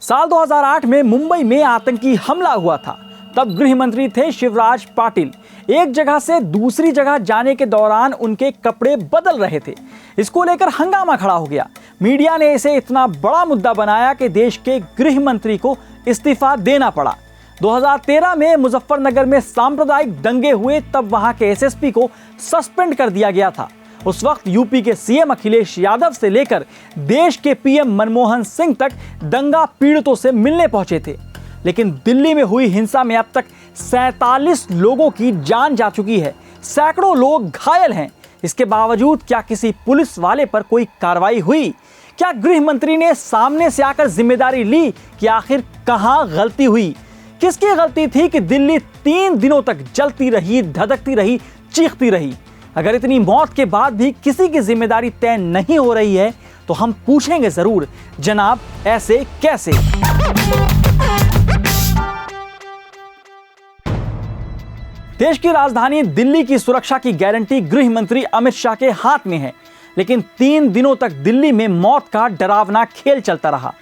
साल 2008 में मुंबई में आतंकी हमला हुआ था। तब गृह मंत्री थे शिवराज पाटिल। एक जगह से दूसरी जगह जाने के दौरान उनके कपड़े बदल रहे थे। इसको लेकर हंगामा खड़ा हो गया। मीडिया ने इसे इतना बड़ा मुद्दा बनाया कि देश के गृह मंत्री को इस्तीफा देना पड़ा। 2013 में मुजफ्फरनगर में सांप्रदायिक दंगे हुए, तब वहां के एसएसपी को सस्पेंड कर दिया गया था। उस वक्त यूपी के सीएम अखिलेश यादव से लेकर देश के पीएम मनमोहन सिंह तक दंगा पीड़ितों से मिलने पहुंचे थे। लेकिन दिल्ली में हुई हिंसा में अब तक 47 लोगों की जान जा चुकी है, सैकड़ों लोग घायल हैं। इसके बावजूद क्या किसी पुलिस वाले पर कोई कार्रवाई हुई? क्या गृह मंत्री ने सामने से आकर जिम्मेदारी ली कि आखिर कहां गलती हुई? किसकी गलती थी कि दिल्ली 3 दिनों तक जलती रही, धधकती रही, चीखती रही? अगर इतनी मौत के बाद भी किसी की जिम्मेदारी तय नहीं हो रही है तो हम पूछेंगे जरूर, जनाब ऐसे कैसे? देश की राजधानी दिल्ली की सुरक्षा की गारंटी गृह मंत्री अमित शाह के हाथ में है। लेकिन 3 दिनों तक दिल्ली में मौत का डरावना खेल चलता रहा।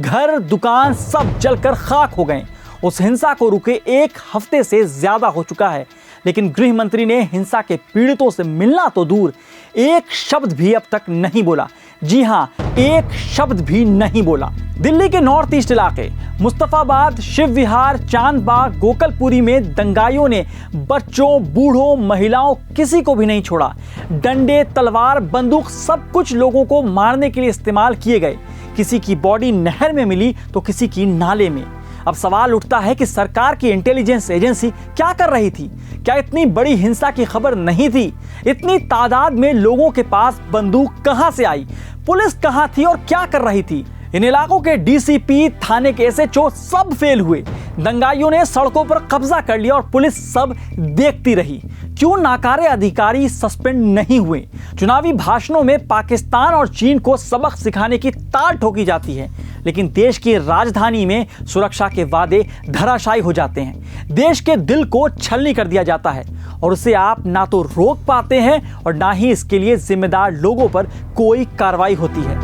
घर, दुकान सब जलकर खाक हो गए। उस हिंसा को रुके 1 हफ्ते से ज्यादा हो चुका है, लेकिन गृह मंत्री ने हिंसा के पीड़ितों से मिलना तो दूर, एक शब्द भी अब तक नहीं बोला। जी हां, एक शब्द भी नहीं बोला। दिल्ली के नॉर्थ ईस्ट इलाके मुस्तफाबाद, शिव विहार, चांदबाग, गोकलपुरी में दंगाइयों ने बच्चों, बूढ़ों, महिलाओं, किसी को भी नहीं छोड़ा। डंडे, तलवार, बंदूक सब कुछ लोगों को मारने के लिए इस्तेमाल किए गए। किसी की बॉडी नहर में मिली तो किसी की नाले में। अब सवाल उठता है कि सरकार की इंटेलिजेंस एजेंसी क्या कर रही थी? क्या इतनी बड़ी हिंसा की खबर नहीं थी? इतनी तादाद में लोगों के पास बंदूक कहां से आई? पुलिस कहां थी और क्या कर रही थी? इन इलाकों के डीसीपी, थाने के एसएचओ सब फेल हुए। दंगाइयों ने सड़कों पर कब्जा कर लिया और पुलिस सब देखती रही। क्यों नाकारे अधिकारी सस्पेंड नहीं हुए? चुनावी भाषणों में पाकिस्तान और चीन को सबक सिखाने की ताल ठोकी जाती है, लेकिन देश की राजधानी में सुरक्षा के वादे धराशायी हो जाते हैं। देश के दिल को छलनी कर दिया जाता है और उसे आप ना तो रोक पाते हैं और ना ही इसके लिए जिम्मेदार लोगों पर कोई कार्रवाई होती है।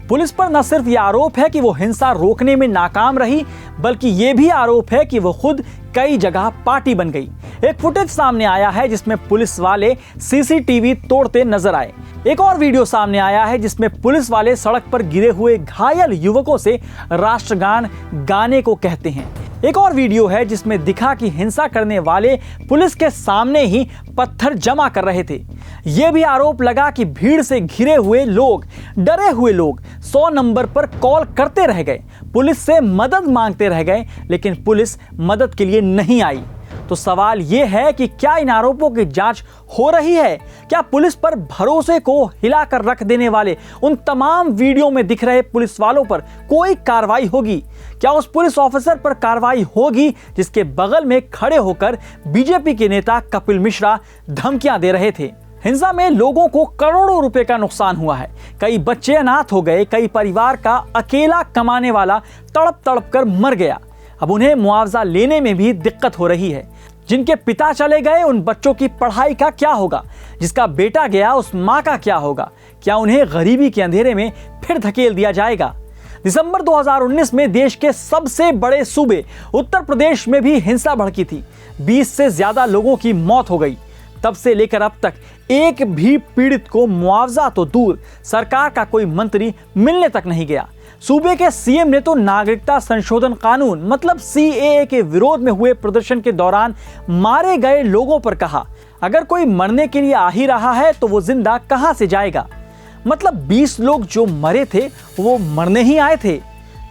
पुलिस पर न सिर्फ यह आरोप है कि वो हिंसा रोकने में नाकाम रही, बल्कि ये भी आरोप है कि वो खुद कई जगह पार्टी बन गई। एक फुटेज सामने आया है जिसमें पुलिस वाले सीसीटीवी तोड़ते नजर आए। एक और वीडियो सामने आया है जिसमें पुलिस वाले सड़क पर गिरे हुए घायल युवकों से राष्ट्रगान गाने को कहते हैं। एक और वीडियो है जिसमें दिखा कि हिंसा करने वाले पुलिस के सामने ही पत्थर जमा कर रहे थे। यह भी आरोप लगा कि भीड़ से घिरे हुए लोग, डरे हुए लोग 100 नंबर पर कॉल करते रह गए, पुलिस से मदद मांगते रह गए, लेकिन पुलिस मदद के लिए नहीं आई। तो सवाल यह है कि क्या इन आरोपों की जांच हो रही है? क्या पुलिस पर भरोसे को हिलाकर रख देने वाले उन तमाम वीडियो में दिख रहे पुलिस वालों पर कोई कार्रवाई होगी? क्या उस पुलिस ऑफिसर पर कार्रवाई होगी जिसके बगल में खड़े होकर बीजेपी के नेता कपिल मिश्रा धमकियां दे रहे थे? हिंसा में लोगों को करोड़ों रुपए का नुकसान हुआ है। कई बच्चे अनाथ हो गए, कई परिवार का अकेला कमाने वाला तड़प तड़प कर मर गया। अब उन्हें मुआवजा लेने में भी दिक्कत हो रही है। जिनके पिता चले गए, उन बच्चों की पढ़ाई का क्या होगा? जिसका बेटा गया, उस मां का क्या होगा? क्या उन्हें गरीबी के अंधेरे में फिर धकेल दिया जाएगा? दिसंबर 2019 में देश के सबसे बड़े सूबे उत्तर प्रदेश में भी हिंसा भड़की थी। 20 से ज्यादा लोगों की मौत हो गई। तब से लेकर अब तक एक भी पीड़ित को मुआवजा तो दूर, सरकार का कोई मंत्री मिलने तक नहीं गया। सूबे के सीएम ने तो नागरिकता संशोधन कानून मतलब सीएए के विरोध में हुए प्रदर्शन के दौरान मारे गए लोगों पर कहा, अगर कोई मरने के लिए आ ही रहा है तो वो जिंदा कहां से जाएगा? मतलब 20 लोग जो मरे थे वो मरने ही आए थे।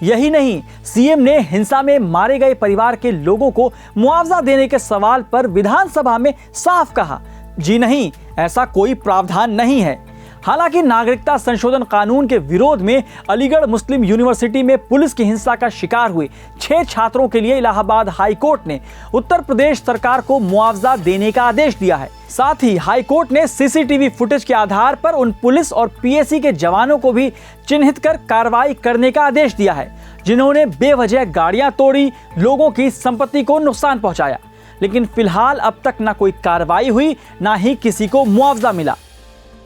यही नहीं, सीएम ने हिंसा में मारे गए परिवार के लोगों को मुआवजा देने के सवाल पर विधानसभा में साफ कहा, जी नहीं, ऐसा कोई प्रावधान नहीं है। हालांकि नागरिकता संशोधन कानून के विरोध में अलीगढ़ मुस्लिम यूनिवर्सिटी में पुलिस की हिंसा का शिकार हुए 6 छात्रों के लिए इलाहाबाद हाई कोर्ट ने उत्तर प्रदेश सरकार को मुआवजा देने का आदेश दिया है। साथ ही हाई कोर्ट ने सीसीटीवी फुटेज के आधार पर उन पुलिस और पीएसी के जवानों को भी चिन्हित कर कार्रवाई करने का आदेश दिया है, जिन्होंने बेवजह गाड़ियां तोड़ी, लोगों की संपत्ति को नुकसान पहुंचाया। लेकिन फिलहाल अब तक ना कोई कार्रवाई हुई, ना ही किसी को मुआवजा मिला।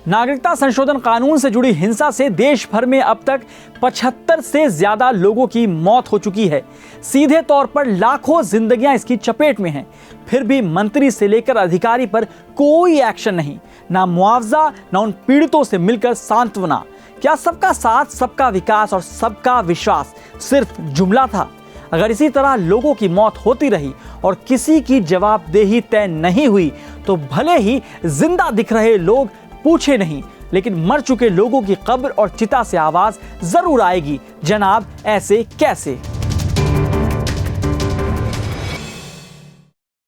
नागरिकता संशोधन कानून से जुड़ी हिंसा से देश भर में अब तक 75 से ज्यादा लोगों की मौत हो चुकी है। सीधे तौर पर लाखों जिंदगियां इसकी चपेट में हैं। फिर भी मंत्री से लेकर अधिकारी पर कोई एक्शन नहीं, ना मुआवजा, ना उन पीड़ितों से मिलकर सांत्वना। क्या सबका साथ, सबका विकास और सबका विश्वास सिर्फ जुमला था? अगर इसी तरह लोगों की मौत होती रही और किसी की जवाबदेही तय नहीं हुई तो भले ही जिंदा दिख रहे लोग पूछे नहीं, लेकिन मर चुके लोगों की कब्र और चिता से आवाज जरूर आएगी, जनाब ऐसे कैसे।